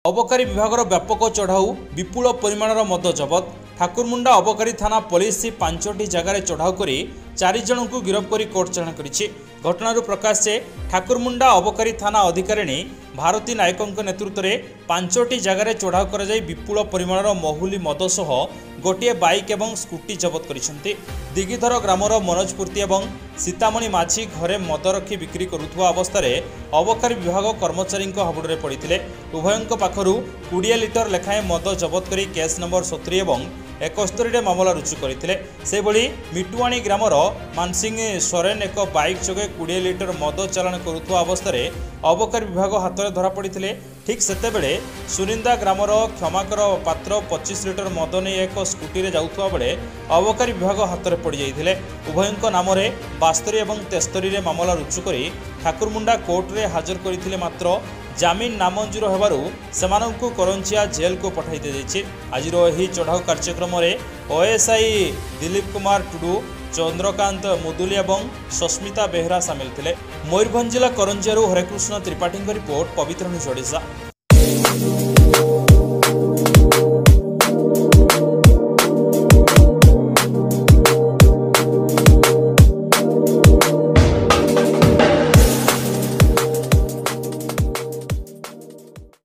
अबकारी विभागर व्यापक चढ़ाऊ विपुल परिमाणर मद जबत। ठाकुरमुंडा अबकारी थाना पुलिस 5टी जगार चढ़ाऊ कर 4 जन को गिरफ्त कर कोर्ट चालाण करिछि। घटनारू प्रकाश जे ठाकुरमुंडा अबकारी थाना अधिकारिणी भारती नायकों नेतृत्व में 5टी जगार चढ़ाऊ कर विपुल परिमाणर महुली मद सह गोटे बाइक और स्कूटी जबत करिसेंति। दिगिधर ग्रामर मनोजपूर्ति और सीतामणि माझी घरे मद रखी बिक्री करुवा अवस्था अबकारी विभाग कर्मचारी हाबुड़े पड़ते। उभयों पाखर 20 लिटर लेखाएं मद जबत कर केस नंबर 70 और 71 मामला रुजु करते। से मिटुआणी ग्रामर मानसिंह सोरेन एक बाइक जोगे 20 लिटर मद चालाण करुवा अवस्था अबकारी विभाग हाथ में धरा पड़ते। ठीक सेतेबेले सुनिंदा ग्रामर क्षमाकर पात्र 25 लिटर मद नहीं एक स्कूटी रे जाउथुवा बेले अबकारी विभाग हाथ में पड़ जाइथिले। उभयों नाम 72 और 73 मामला रुजु कर ठाकुरमुंडा कोर्ट रे हाजर करथिले। मात्र जामिन नामंजूर होबारु सेमानंकु करंचिया जेल को पठाई दे जाइछि। आजिर एही चढ़ाऊ कार्यक्रम में ओएसआई दिलीप कुमार टुडू, चंद्रकांत मुदुली और सस्मिता बेहरा सामिल थे। मयूरभंज जिला करंजियारू हरेकृष्ण त्रिपाठी रिपोर्ट, पवित्र न्यूज ओडिशा।